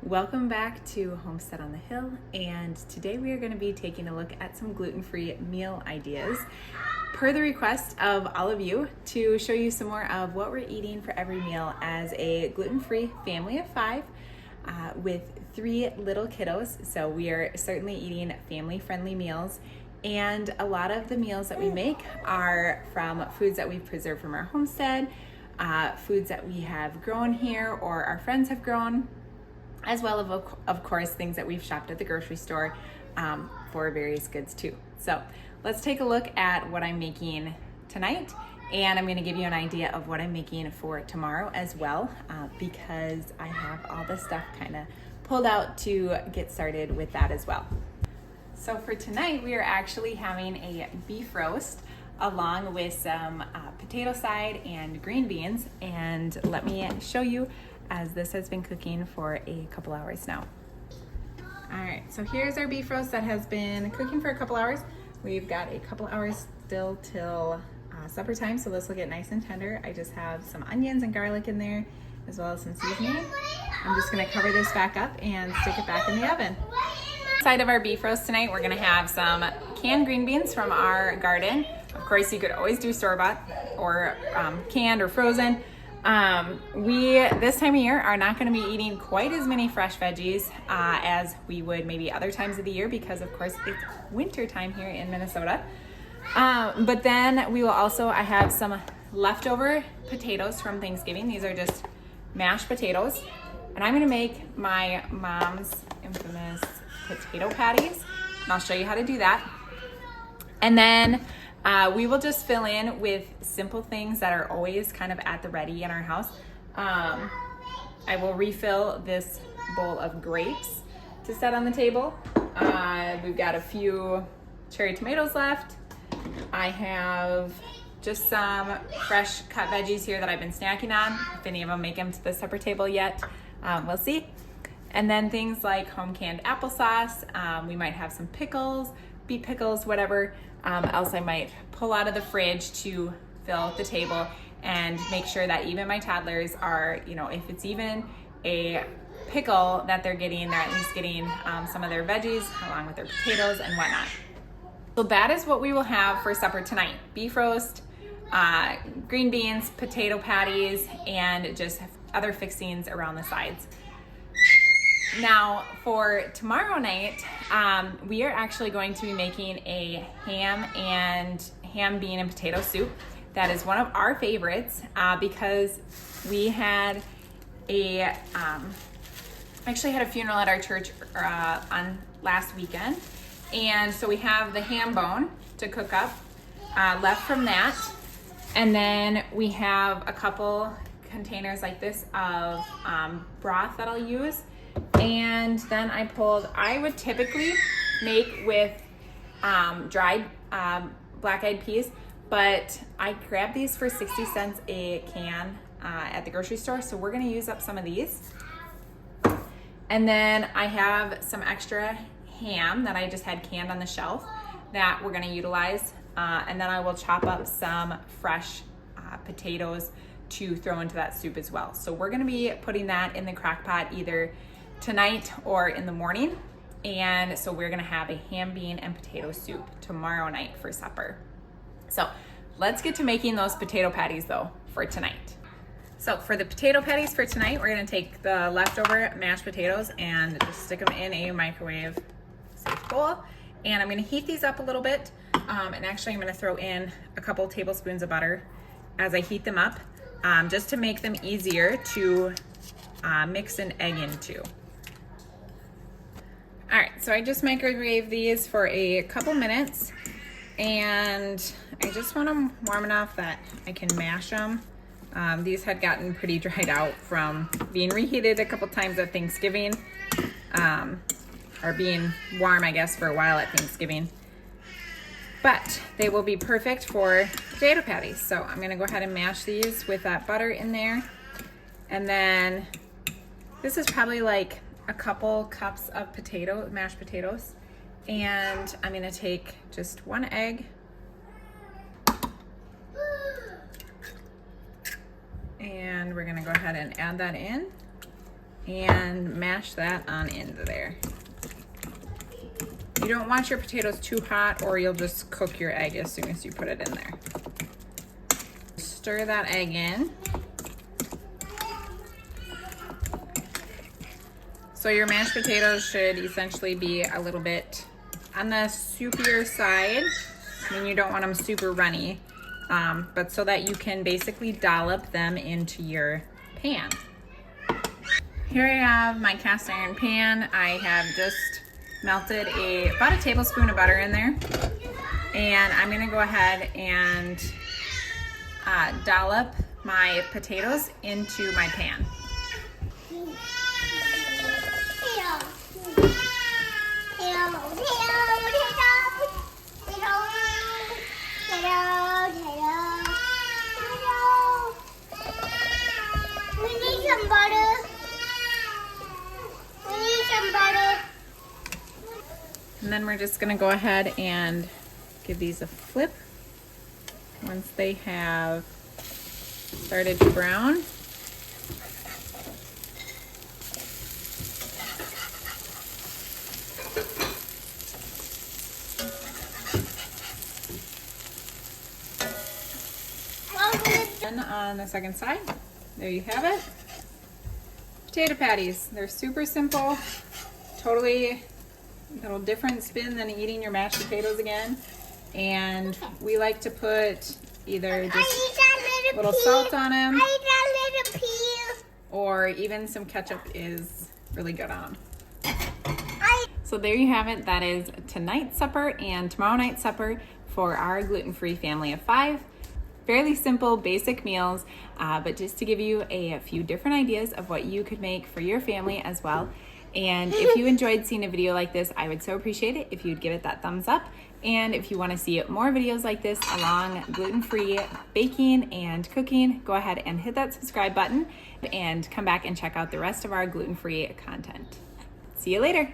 Welcome back to Homestead on the Hill, and today we are going to be taking a look at some gluten-free meal ideas per the request of all of you to show you some more of what we're eating for every meal as a gluten-free family of 5 with 3 little kiddos. So we are certainly eating family-friendly meals, and a lot of the meals that we make are from foods that we've preserved from our homestead, foods that we have grown here or our friends have grown, as well as, of course, things that we've shopped at the grocery store for various goods too. So let's take a look at what I'm making tonight, and I'm going to give you an idea of what I'm making for tomorrow as well, because I have all this stuff kind of pulled out to get started with that as well. So for tonight, we are actually having a beef roast along with some potato side and green beans, and let me show you as this has been cooking for a couple hours now. All right, so here's our beef roast that has been cooking for a couple hours. We've got a couple hours still till supper time, so this will get nice and tender. I just have some onions and garlic in there, as well as some seasoning. I'm just gonna cover this back up and stick it back in the oven. Inside of our beef roast tonight, we're gonna have some canned green beans from our garden. Of course, you could always do store-bought or canned or frozen. We, this time of year, are not going to be eating quite as many fresh veggies as we would maybe other times of the year, because of course it's winter time here in Minnesota. But then we will also, I have some leftover potatoes from Thanksgiving. These are just mashed potatoes, and I'm going to make my mom's infamous potato patties, and I'll show you how to do that. And then we will just fill in with simple things that are always kind of at the ready in our house. I will refill this bowl of grapes to set on the table. We've got a few cherry tomatoes left. I have just some fresh cut veggies here that I've been snacking on. If any of them make them to the supper table yet, we'll see. And then things like home canned applesauce. We might have some pickles, beet pickles, whatever else I might pull out of the fridge to fill the table, and make sure that even my toddlers are, if it's even a pickle that they're at least getting some of their veggies along with their potatoes and whatnot. So that is what we will have for supper tonight: beef roast, green beans, potato patties, and just other fixings around the sides. Now for tomorrow night, we are actually going to be making a ham, bean, and potato soup. That is one of our favorites because we had actually had a funeral at our church on last weekend, and so we have the ham bone to cook up left from that, and then we have a couple containers like this of broth that I'll use. And then I would typically make with dried black-eyed peas, but I grabbed these for 60 cents a can at the grocery store, so we're gonna use up some of these. And then I have some extra ham that I just had canned on the shelf that we're gonna utilize, and then I will chop up some fresh potatoes to throw into that soup as well. So we're gonna be putting that in the crock pot either tonight or in the morning, and so we're gonna have a ham, bean, and potato soup tomorrow night for supper. So let's get to making those potato patties though for tonight. So for the potato patties for tonight, we're gonna take the leftover mashed potatoes and just stick them in a microwave safe bowl, and I'm gonna heat these up a little bit, and actually I'm gonna throw in a couple tablespoons of butter as I heat them up, just to make them easier to mix an egg into. All right, so I just microwave these for a couple minutes, and I just want them warm enough that I can mash them. These had gotten pretty dried out from being reheated a couple times at Thanksgiving, or being warm, I guess, for a while at Thanksgiving. But they will be perfect for potato patties. So I'm gonna go ahead and mash these with that butter in there. And then this is probably like a couple cups of mashed potatoes, and I'm gonna take just 1 egg, and we're gonna go ahead and add that in. and mash that on into there. You don't want your potatoes too hot or you'll just cook your egg as soon as you put it in there. Stir that egg in. So your mashed potatoes should essentially be a little bit on the soupier side. I mean, you don't want them super runny, but so that you can basically dollop them into your pan. Here I have my cast iron pan. I have just melted about a tablespoon of butter in there. And I'm gonna go ahead and dollop my potatoes into my pan. And then we're just gonna go ahead and give these a flip once they have started to brown. And on the second side, there you have it. Potato patties. They're super simple, totally a little different spin than eating your mashed potatoes again. And we like to put either just a little salt on them, or even some ketchup is really good on them. So there you have it. That is tonight's supper and tomorrow night's supper for our gluten-free family of 5. Fairly simple, basic meals, but just to give you a few different ideas of what you could make for your family as well. And if you enjoyed seeing a video like this, I would so appreciate it if you'd give it that thumbs up. And if you want to see more videos like this along gluten-free baking and cooking, go ahead and hit that subscribe button and come back and check out the rest of our gluten-free content. See you later.